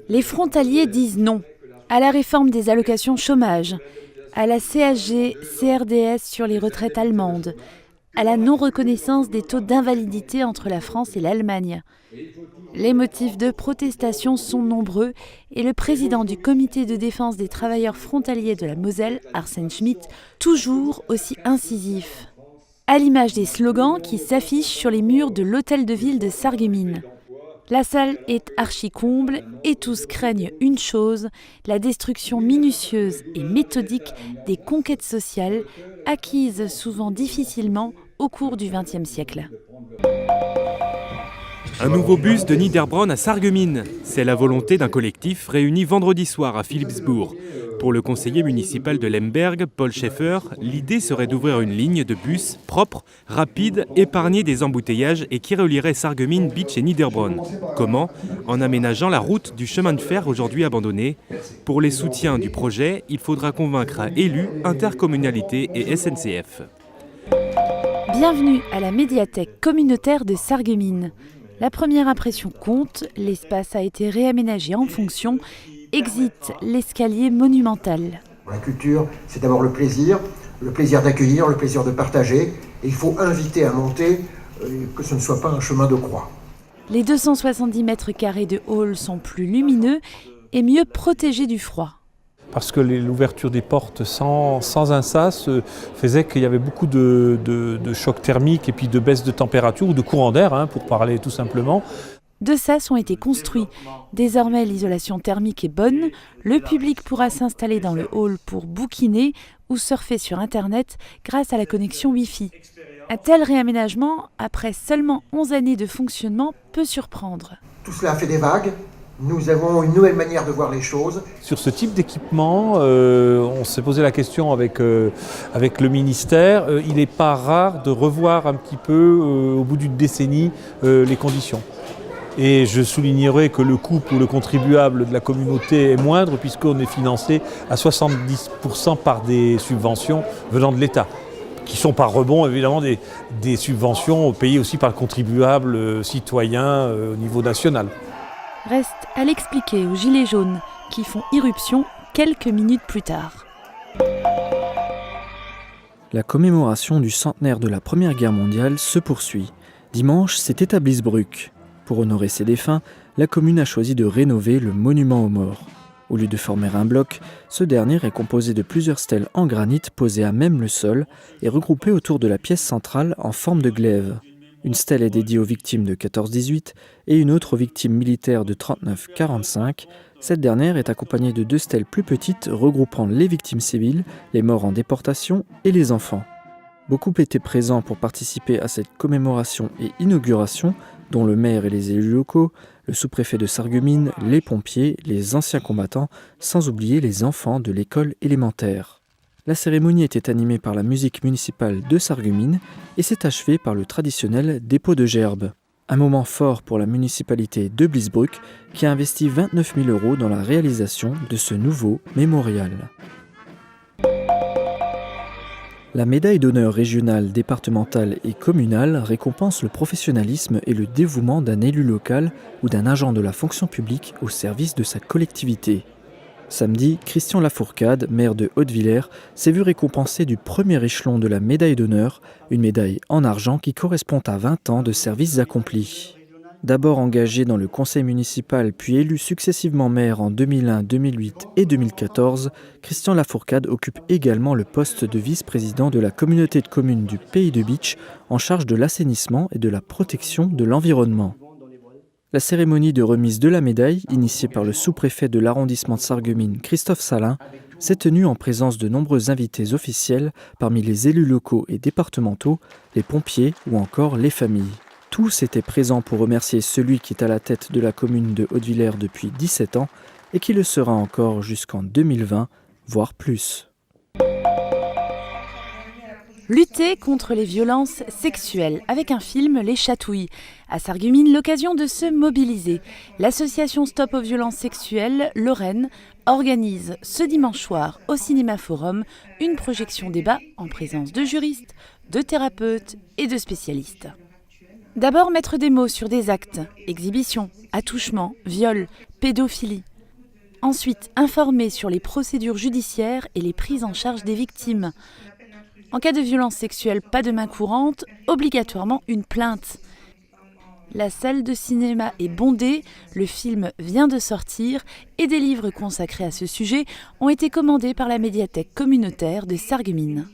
Les frontaliers disent non à la réforme des allocations chômage, à la CSG-CRDS sur les retraites allemandes, à la non-reconnaissance des taux d'invalidité entre la France et l'Allemagne. Les motifs de protestation sont nombreux et le président du comité de défense des travailleurs frontaliers de la Moselle, Arsène Schmitt, toujours aussi incisif. À l'image des slogans qui s'affichent sur les murs de l'hôtel de ville de Sarreguemines. La salle est archi-comble et tous craignent une chose, la destruction minutieuse et méthodique des conquêtes sociales acquises souvent difficilement au cours du XXe siècle. Un nouveau bus de Niederbronn à Sarreguemines. C'est la volonté d'un collectif réuni vendredi soir à Philipsbourg. Pour le conseiller municipal de Lemberg, Paul Schaeffer, l'idée serait d'ouvrir une ligne de bus propre, rapide, épargnée des embouteillages et qui relierait Sarreguemines Beach et Niederbronn. Comment ? En aménageant la route du chemin de fer aujourd'hui abandonné. Pour les soutiens du projet, il faudra convaincre élus, intercommunalités et SNCF. Bienvenue à la médiathèque communautaire de Sarreguemines. La première impression compte, l'espace a été réaménagé en fonction. Exit l'escalier monumental. La culture, c'est d'abord le plaisir d'accueillir, le plaisir de partager. Et il faut inviter à monter, que ce ne soit pas un chemin de croix. Les 270 mètres carrés de hall sont plus lumineux et mieux protégés du froid. Parce que l'ouverture des portes sans un sas faisait qu'il y avait beaucoup de chocs thermiques et puis de baisse de température ou de courant d'air, pour parler tout simplement. 2 sas ont été construits. Désormais, l'isolation thermique est bonne. Le public pourra s'installer dans le hall pour bouquiner ou surfer sur Internet grâce à la connexion Wi-Fi. Un tel réaménagement, après seulement 11 années de fonctionnement, peut surprendre. Tout cela a fait des vagues. Nous avons une nouvelle manière de voir les choses. Sur ce type d'équipement, on s'est posé la question avec le ministère. Il n'est pas rare de revoir un petit peu, au bout d'une décennie, les conditions. Et je soulignerai que le coût pour le contribuable de la communauté est moindre puisqu'on est financé à 70% par des subventions venant de l'État, qui sont par rebond évidemment des subventions payées aussi par le contribuable citoyen au niveau national. Reste à l'expliquer aux gilets jaunes qui font irruption quelques minutes plus tard. La commémoration du centenaire de la Première Guerre mondiale se poursuit. Dimanche, c'était à Bliesbruck. Pour honorer ses défunts, la commune a choisi de rénover le monument aux morts. Au lieu de former un bloc, ce dernier est composé de plusieurs stèles en granit posées à même le sol et regroupées autour de la pièce centrale en forme de glaive. Une stèle est dédiée aux victimes de 14-18 et une autre aux victimes militaires de 39-45. Cette dernière est accompagnée de 2 stèles plus petites regroupant les victimes civiles, les morts en déportation et les enfants. Beaucoup étaient présents pour participer à cette commémoration et inauguration, dont le maire et les élus locaux, le sous-préfet de Sarreguemines, les pompiers, les anciens combattants, sans oublier les enfants de l'école élémentaire. La cérémonie était animée par la musique municipale de Sarreguemines et s'est achevée par le traditionnel dépôt de gerbes. Un moment fort pour la municipalité de Bliesbruck qui a investi 29 000 € dans la réalisation de ce nouveau mémorial. La médaille d'honneur régionale, départementale et communale récompense le professionnalisme et le dévouement d'un élu local ou d'un agent de la fonction publique au service de sa collectivité. Samedi, Christian Lafourcade, maire de Hautevillers, s'est vu récompensé du premier échelon de la médaille d'honneur, une médaille en argent qui correspond à 20 ans de services accomplis. D'abord engagé dans le conseil municipal puis élu successivement maire en 2001, 2008 et 2014, Christian Lafourcade occupe également le poste de vice-président de la communauté de communes du Pays de Bitche en charge de l'assainissement et de la protection de l'environnement. La cérémonie de remise de la médaille, initiée par le sous-préfet de l'arrondissement de Sarreguemines, Christophe Salin, s'est tenue en présence de nombreux invités officiels parmi les élus locaux et départementaux, les pompiers ou encore les familles. Tous étaient présents pour remercier celui qui est à la tête de la commune de Hautevillers depuis 17 ans et qui le sera encore jusqu'en 2020, voire plus. Lutter contre les violences sexuelles avec un film Les Chatouilles. À Sarreguemines, l'occasion de se mobiliser. L'association Stop aux violences sexuelles, Lorraine, organise ce dimanche soir au Cinéma Forum une projection débat en présence de juristes, de thérapeutes et de spécialistes. D'abord mettre des mots sur des actes, exhibitions, attouchements, viols, pédophilie. Ensuite, informer sur les procédures judiciaires et les prises en charge des victimes. En cas de violence sexuelle, pas de main courante, obligatoirement une plainte. La salle de cinéma est bondée, le film vient de sortir et des livres consacrés à ce sujet ont été commandés par la médiathèque communautaire de Sarreguemines.